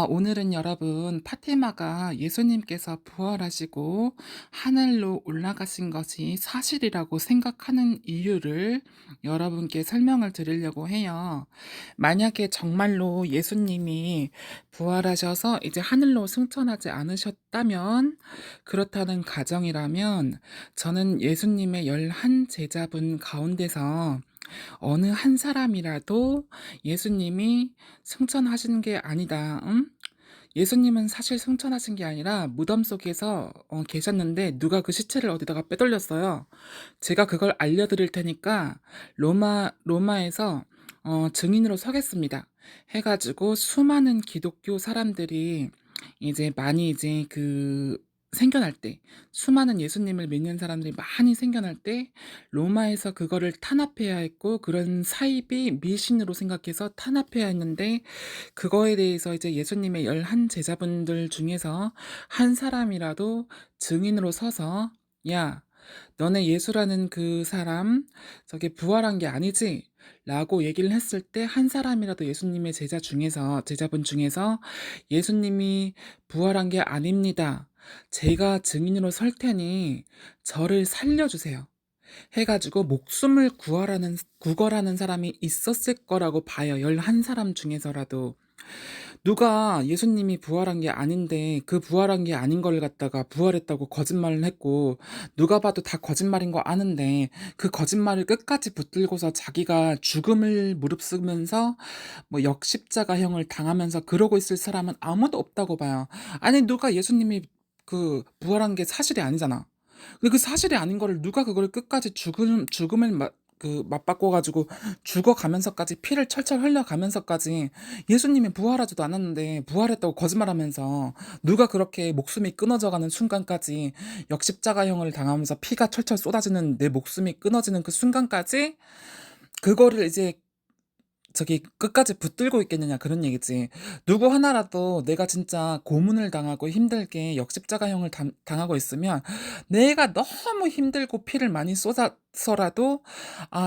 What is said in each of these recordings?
오늘은 여러분 파티마가 예수님께서 부활하시고 하늘로 올라가신 것이 사실이라고 생각하는 이유를 여러분께 설명을 드리려고 해요. 만약에 정말로 예수님이 부활하셔서 이제 하늘로 승천하지 않으셨다면, 그렇다는 가정이라면 저는 예수님의 11 제자분 가운데서 어느 한 사람이라도 예수님이 승천하신 게 아니다. 예수님은 사실 승천하신 게 아니라 무덤 속에서 계셨는데 누가 그 시체를 어디다가 빼돌렸어요. 제가 그걸 알려드릴 테니까 로마에서 증인으로 서겠습니다. 해가지고 수많은 기독교 사람들이 이제 많이 이제 생겨날 때, 수많은 예수님을 믿는 사람들이 많이 생겨날 때 로마에서 그거를 탄압해야 했고, 그런 사입이 미신으로 생각해서 탄압해야 했는데, 그거에 대해서 이제 예수님의 11 제자분들 중에서 한 사람이라도 증인으로 서서 "야, 너네 예수라는 그 사람 저게 부활한 게 아니지?" 라고 얘기를 했을 때, 한 사람이라도 예수님의 제자분 중에서 "예수님이 부활한 게 아닙니다. 제가 증인으로 설 테니 저를 살려주세요." 해가지고 목숨을 구걸하는 사람이 있었을 거라고 봐요. 11 사람 중에서라도. 누가 예수님이 부활한 게 아닌데 그 부활한 게 아닌 걸 갖다가 부활했다고 거짓말을 했고, 누가 봐도 다 거짓말인 거 아는데 그 거짓말을 끝까지 붙들고서 자기가 죽음을 무릅쓰면서 뭐 역십자가형을 당하면서 그러고 있을 사람은 아무도 없다고 봐요. 아니, 누가 예수님이 부활한 게 사실이 아니잖아. 근데 그 사실이 아닌 거를 누가 그걸 끝까지 죽음을 맞바꿔 가지고 죽어가면서까지 피를 철철 흘려가면서까지 예수님이 부활하지도 않았는데 부활했다고 거짓말하면서, 누가 그렇게 목숨이 끊어져 가는 순간까지 역십자가형을 당하면서 피가 철철 쏟아지는 내 목숨이 끊어지는 그 순간까지 그거를 이제 저기 끝까지 붙들고 있겠느냐, 그런 얘기지. 누구 하나라도 내가 진짜 고문을 당하고 힘들게 역십자가형을 당하고 있으면 내가 너무 힘들고 피를 많이 쏟아서라도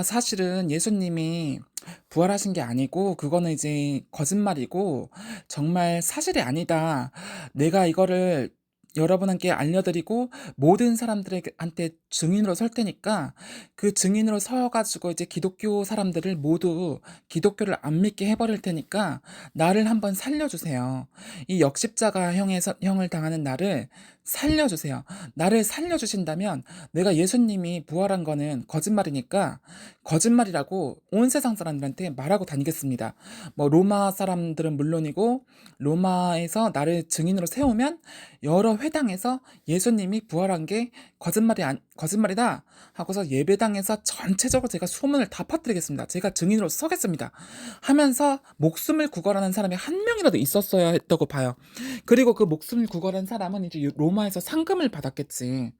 사실은 예수님이 부활하신 게 아니고 그거는 이제 거짓말이고 정말 사실이 아니다. 내가 이거를 여러분께 알려드리고 모든 사람들한테 증인으로 설 테니까, 그 증인으로 서 가지고 이제 기독교 사람들을 모두 기독교를 안 믿게 해 버릴 테니까 나를 한번 살려 주세요. 이 형을 당하는 나를 살려 주세요. 나를 살려 주신다면 내가 예수님이 부활한 거는 거짓말이니까 거짓말이라고 온 세상 사람들한테 말하고 다니겠습니다. 뭐 로마 사람들은 물론이고, 로마에서 나를 증인으로 세우면 여러 회당에서 예수님이 부활한 게 거짓말이다 하고서 예배당에서 전체적으로 제가 소문을 다 퍼뜨리겠습니다. 제가 증인으로 서겠습니다. 하면서 목숨을 구걸하는 사람이 한 명이라도 있었어야 했다고 봐요. 그리고 그 목숨을 구걸한 사람은 이제 로마에서 상금을 받았겠지.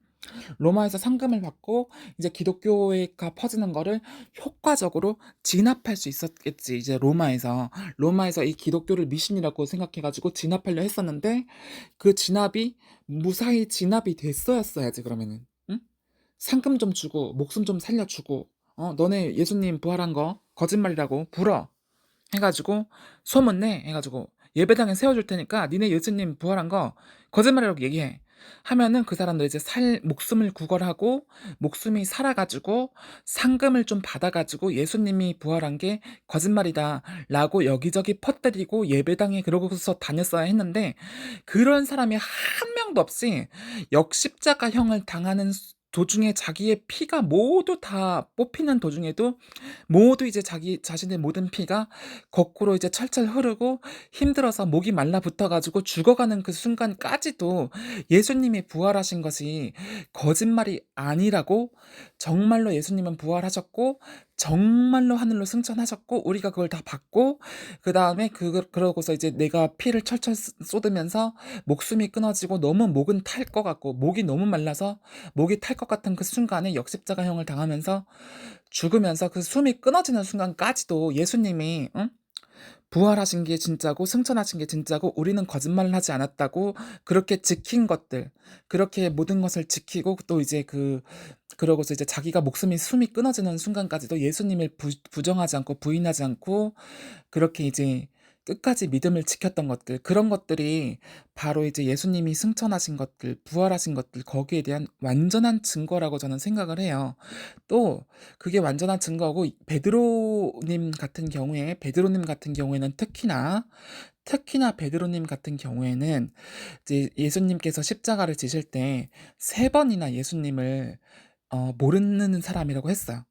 로마에서 상금을 받고 이제 기독교가 퍼지는 거를 효과적으로 진압할 수 있었겠지. 이제 로마에서 이 기독교를 미신이라고 생각해 가지고 진압하려 했었는데, 그 진압이 무사히 진압이 됐어야지, 그러면은. 응? 상금 좀 주고 목숨 좀 살려주고, 너네 예수님 부활한 거 거짓말이라고 불어 해가지고 소문내 해가지고 예배당에 세워줄 테니까 니네 예수님 부활한 거 거짓말이라고 얘기해 하면은, 그 사람들 이제 목숨을 구걸하고 목숨이 살아가지고 상금을 좀 받아가지고 예수님이 부활한 게 거짓말이다 라고 여기저기 퍼뜨리고 예배당에 그러고서 다녔어야 했는데, 그런 사람이 한 명도 없이 역십자가형을 당하는 도중에 자기의 피가 모두 다 뽑히는 도중에도 모두 이제 자기 자신의 모든 피가 거꾸로 이제 철철 흐르고 힘들어서 목이 말라붙어 가지고 죽어가는 그 순간까지도 예수님이 부활하신 것이 거짓말이 아니라고, 정말로 예수님은 부활하셨고 정말로 하늘로 승천하셨고 우리가 그걸 다 받고, 그다음에 그러고서 이제 내가 피를 철철 쏟으면서 목숨이 끊어지고 너무 목은 탈 것 같고 목이 너무 말라서 목이 탈 것 같은 그 순간에 역십자가형을 당하면서 죽으면서 그 숨이 끊어지는 순간까지도 예수님이 부활하신 게 진짜고 승천하신 게 진짜고 우리는 거짓말을 하지 않았다고 그렇게 지킨 것들, 그렇게 모든 것을 지키고 또 이제 그러고서 이제 자기가 숨이 끊어지는 순간까지도 예수님을 부정하지 않고 부인하지 않고 그렇게 이제 끝까지 믿음을 지켰던 것들, 그런 것들이 바로 이제 예수님이 승천하신 것들, 부활하신 것들, 거기에 대한 완전한 증거라고 저는 생각을 해요. 또 그게 완전한 증거고, 베드로님 같은 경우에는 특히나 베드로님 같은 경우에는 이제 예수님께서 십자가를 지실 때 세 번이나 예수님을 모르는 사람이라고 했어요.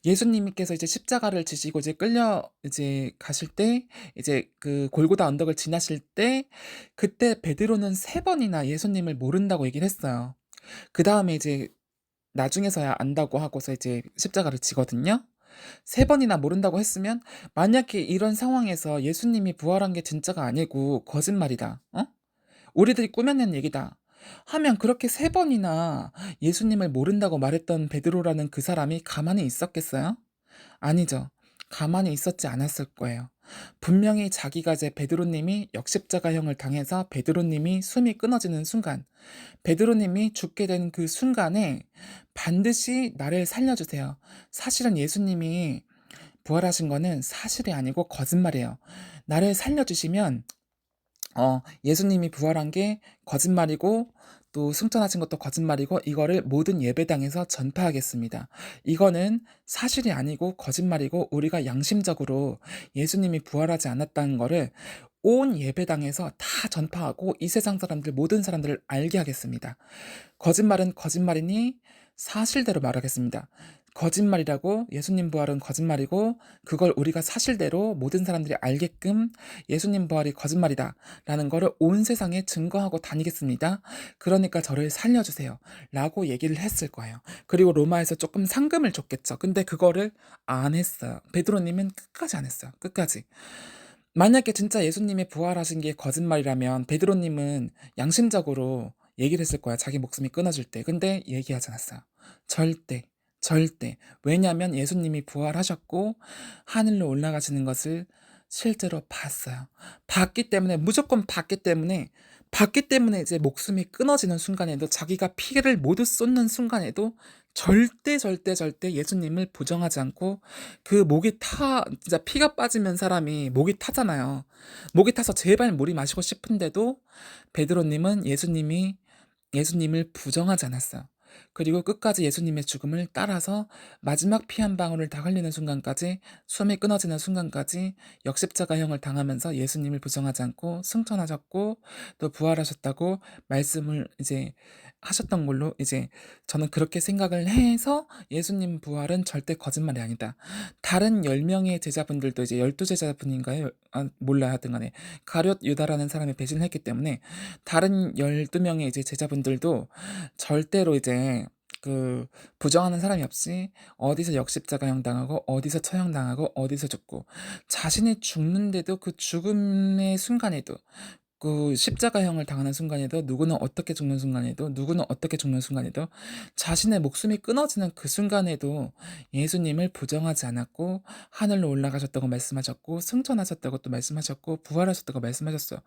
예수님께서 이제 십자가를 지시고 이제 끌려 이제 가실 때, 이제 그 골고다 언덕을 지나실 때, 그때 베드로는 세 번이나 예수님을 모른다고 얘기를 했어요. 그다음에 이제 나중에서야 안다고 하고서 이제 십자가를 지거든요. 세 번이나 모른다고 했으면, 만약에 이런 상황에서 예수님이 부활한 게 진짜가 아니고 거짓말이다, 우리들이 꾸며낸 얘기다 하면, 그렇게 세 번이나 예수님을 모른다고 말했던 베드로라는 그 사람이 가만히 있었겠어요? 아니죠. 가만히 있었지 않았을 거예요. 분명히 자기가 이제 베드로님이 역십자가형을 당해서 베드로님이 숨이 끊어지는 순간, 베드로님이 죽게 된 그 순간에 반드시 나를 살려주세요. 사실은 예수님이 부활하신 거는 사실이 아니고 거짓말이에요. 나를 살려주시면 예수님이 부활한 게 거짓말이고, 또 승천하신 것도 거짓말이고, 이거를 모든 예배당에서 전파하겠습니다. 이거는 사실이 아니고 거짓말이고, 우리가 양심적으로 예수님이 부활하지 않았다는 거를 온 예배당에서 다 전파하고, 이 세상 사람들, 모든 사람들을 알게 하겠습니다. 거짓말은 거짓말이니 사실대로 말하겠습니다. 거짓말이라고, 예수님 부활은 거짓말이고, 그걸 우리가 사실대로 모든 사람들이 알게끔 예수님 부활이 거짓말이다라는 거를 온 세상에 증거하고 다니겠습니다. 그러니까 저를 살려주세요. 라고 얘기를 했을 거예요. 그리고 로마에서 조금 상금을 줬겠죠. 근데 그거를 안 했어요. 베드로님은 끝까지 안 했어요. 끝까지. 만약에 진짜 예수님이 부활하신 게 거짓말이라면 베드로님은 양심적으로 얘기를 했을 거야. 자기 목숨이 끊어질 때. 근데 얘기하지 않았어요. 절대. 절대. 왜냐하면 예수님이 부활하셨고 하늘로 올라가시는 것을 실제로 봤어요. 봤기 때문에, 무조건 봤기 때문에 이제 목숨이 끊어지는 순간에도, 자기가 피를 모두 쏟는 순간에도 절대 절대 절대 예수님을 부정하지 않고, 그 목이 타 진짜 피가 빠지면 사람이 목이 타잖아요. 목이 타서 제발 물이 마시고 싶은데도 베드로님은 예수님을 부정하지 않았어요. 그리고 끝까지 예수님의 죽음을 따라서 마지막 피 한 방울을 다 흘리는 순간까지, 숨이 끊어지는 순간까지 역십자가형을 당하면서 예수님을 부정하지 않고 승천하셨고, 또 부활하셨다고 말씀을 이제 하셨던 걸로, 이제 저는 그렇게 생각을 해서 예수님 부활은 절대 거짓말이 아니다. 다른 10명의 제자분들도, 이제 12 제자분인가요? 몰라요. 하여튼 간에 가룟 유다라는 사람이 배신을 했기 때문에, 다른 12명의 이제 제자분들도 절대로 이제 그 부정하는 사람이 없이 어디서 역십자가형 당하고, 어디서 처형당하고, 어디서 죽고, 자신이 죽는데도, 그 죽음의 순간에도, 그 십자가형을 당하는 순간에도, 누구는 어떻게 죽는 순간에도, 누구는 어떻게 죽는 순간에도, 자신의 목숨이 끊어지는 그 순간에도 예수님을 부정하지 않았고, 하늘로 올라가셨다고 말씀하셨고, 승천하셨다고 또 말씀하셨고, 부활하셨다고 말씀하셨어요.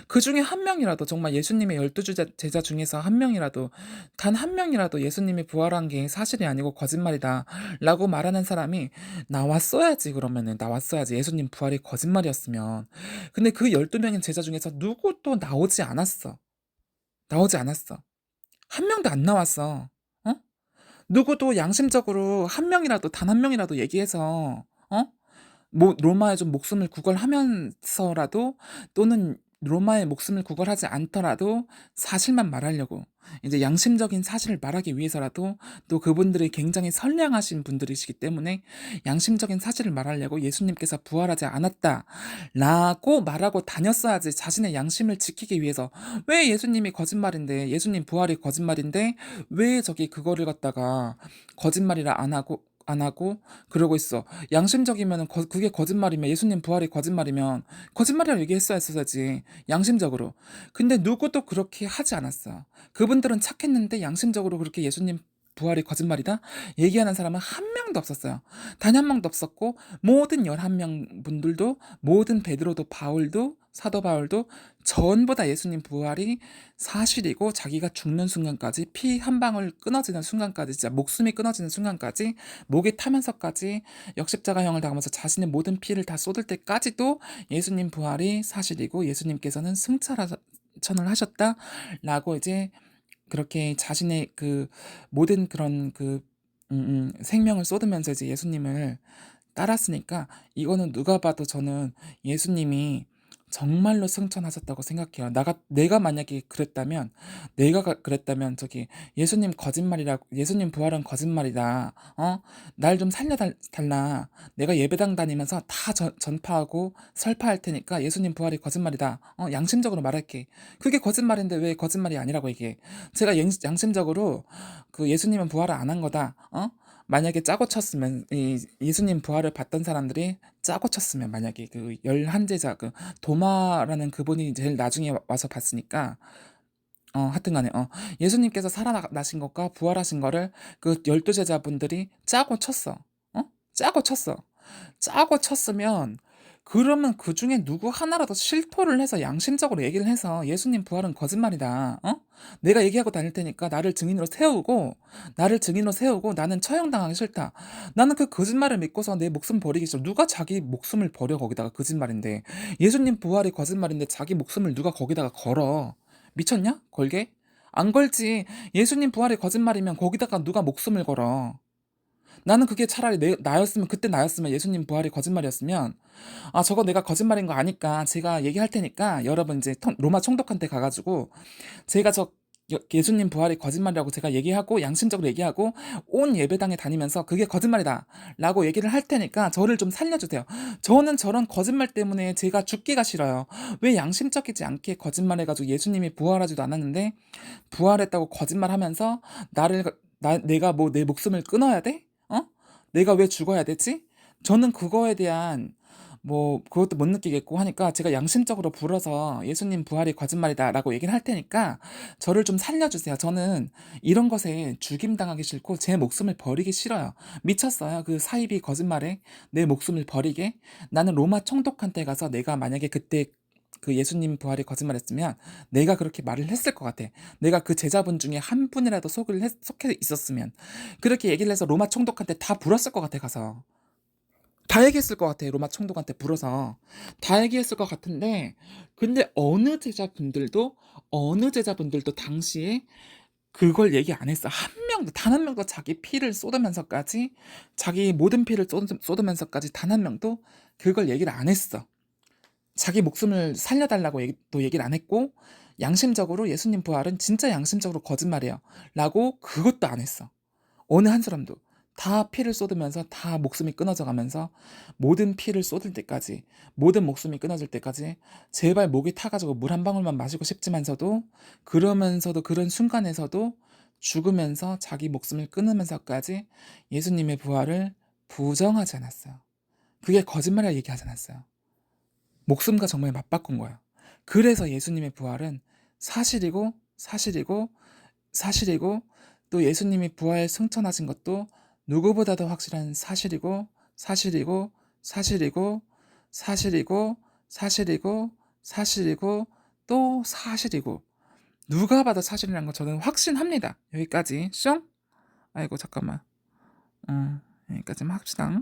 그 중에 한 명이라도, 정말 예수님의 12 제자 중에서 한 명이라도, 단 한 명이라도 예수님이 부활한 게 사실이 아니고 거짓말이다 라고 말하는 사람이 나왔어야지. 그러면은 나왔어야지, 예수님 부활이 거짓말이었으면. 근데 그 12명의 제자 중에서 누구도 나오지 않았어. 나오지 않았어. 한 명도 안 나왔어. 어? 누구도 양심적으로 한 명이라도, 단 한 명이라도 얘기해서, 뭐 로마에 좀 목숨을 구걸하면서라도, 또는 로마의 목숨을 구걸하지 않더라도 사실만 말하려고, 이제 양심적인 사실을 말하기 위해서라도, 또 그분들이 굉장히 선량하신 분들이시기 때문에 양심적인 사실을 말하려고 예수님께서 부활하지 않았다라고 말하고 다녔어야지, 자신의 양심을 지키기 위해서. 왜 예수님이 거짓말인데, 예수님 부활이 거짓말인데 왜 저기 그거를 갖다가 거짓말이라 안 하고 그러고 있어. 양심적이면은, 그게 거짓말이면, 예수님 부활이 거짓말이면 거짓말이라고 얘기했어야지, 양심적으로. 근데 누구도 그렇게 하지 않았어. 그분들은 착했는데 양심적으로 그렇게 예수님 부활이 거짓말이다 얘기하는 사람은 한 명도 없었어요. 단 한 명도 없었고 모든 11명 분들도 모든 베드로도 바울도 사도 바울도 전부 다 예수님 부활이 사실이고 자기가 죽는 순간까지 피 한 방울 끊어지는 순간까지 진짜 목숨이 끊어지는 순간까지 목이 타면서까지 역십자가형을 당하면서 자신의 모든 피를 다 쏟을 때까지도 예수님 부활이 사실이고 예수님께서는 승천을 하셨다라고 이제 그렇게 자신의 그 모든 그런 생명을 쏟으면서 이제 예수님을 따랐으니까 이거는 누가 봐도 저는 예수님이 정말로 승천하셨다고 생각해요. 내가 만약에 그랬다면 그랬다면 저기 "예수님 거짓말이라고 예수님 부활은 거짓말이다. 날 좀 살려 달라. 내가 예배당 다니면서 다 전파하고 설파할 테니까 예수님 부활이 거짓말이다. 양심적으로 말할게." 그게 거짓말인데 왜 거짓말이 아니라고 얘기해. 제가 양심적으로 그 "예수님은 부활을 안 한 거다." 만약에 짜고 쳤으면 이 예수님 부활을 봤던 사람들이 짜고 쳤으면 만약에 그 열한 제자 그 도마라는 그분이 제일 나중에 와서 봤으니까 하여튼 간에 예수님께서 살아나신 것과 부활하신 거를 그 열두 제자분들이 짜고 쳤어. 짜고 쳤어. 짜고 쳤으면 그러면 그중에 누구 하나라도 실토를 해서 양심적으로 얘기를 해서 "예수님 부활은 거짓말이다. 내가 얘기하고 다닐 테니까 나를 증인으로 세우고 나는 처형당하기 싫다. 나는 그 거짓말을 믿고서 내 목숨 버리기 싫어." 누가 자기 목숨을 버려 거기다가 거짓말인데. 예수님 부활이 거짓말인데 자기 목숨을 누가 거기다가 걸어. 미쳤냐? 걸게? 안 걸지. 예수님 부활이 거짓말이면 거기다가 누가 목숨을 걸어. 나는 그게 차라리 나였으면 그때 나였으면 예수님 부활이 거짓말이었으면 저거 내가 거짓말인 거 아니까 제가 얘기할 테니까 여러분 이제 로마 총독한테 가 가지고 제가 예수님 부활이 거짓말이라고 제가 얘기하고 양심적으로 얘기하고 온 예배당에 다니면서 "그게 거짓말이다."라고 얘기를 할 테니까 저를 좀 살려 주세요. 저는 저런 거짓말 때문에 제가 죽기가 싫어요. 왜 양심적이지 않게 거짓말해 가지고 예수님이 부활하지도 않았는데 부활했다고 거짓말하면서 내가 뭐 내 목숨을 끊어야 돼? 내가 왜 죽어야 되지? 저는 그거에 대한 뭐 그것도 못 느끼겠고 하니까 제가 양심적으로 불어서 "예수님 부활이 거짓말이다."라고 얘기를 할 테니까 저를 좀 살려 주세요. 저는 이런 것에 죽임당하기 싫고 제 목숨을 버리기 싫어요. 미쳤어요. 그 사이비 거짓말에 내 목숨을 버리게? 나는 로마 총독한테 가서 내가 만약에 그때 그 예수님 부활이 거짓말했으면 내가 그렇게 말을 했을 것 같아. 내가 그 제자분 중에 한 분이라도 속해 있었으면. 그렇게 얘기를 해서 로마 총독한테 다 불었을 것 같아 가서. 다 얘기했을 것 같아. 로마 총독한테 불어서. 다 얘기했을 것 같은데 근데 어느 제자분들도 당시에 그걸 얘기 안 했어. 한 명도 단 한 명도 자기 피를 쏟으면서까지 자기 모든 피를 쏟으면서까지 단 한 명도 그걸 얘기를 안 했어. 자기 목숨을 살려 달라고 또 얘기를 안 했고 양심적으로 "예수님 부활은 진짜 양심적으로 거짓말이에요." 라고 그것도 안 했어. 어느 한 사람도. 다 피를 쏟으면서 다 목숨이 끊어져 가면서 모든 피를 쏟을 때까지 모든 목숨이 끊어질 때까지 제발 목이 타 가지고 물 한 방울만 마시고 싶지만서도 그러면서도 그런 순간에서도 죽으면서 자기 목숨을 끊으면서까지 예수님의 부활을 부정하지 않았어요. 그게 거짓말이라고 얘기하지 않았어요. 목숨과 정말 맞바꾼 거예요. 그래서 예수님의 부활은 사실이고 사실이고 사실이고 또 예수님이 부활 승천하신 것도 누구보다도 확실한 사실이고 사실이고 사실이고 사실이고 사실이고 사실이고 또 사실이고 누가 봐도 사실이라는 거 저는 확신합니다. 여기까지 숑? 아이고 잠깐만. 여기까지만 합시다.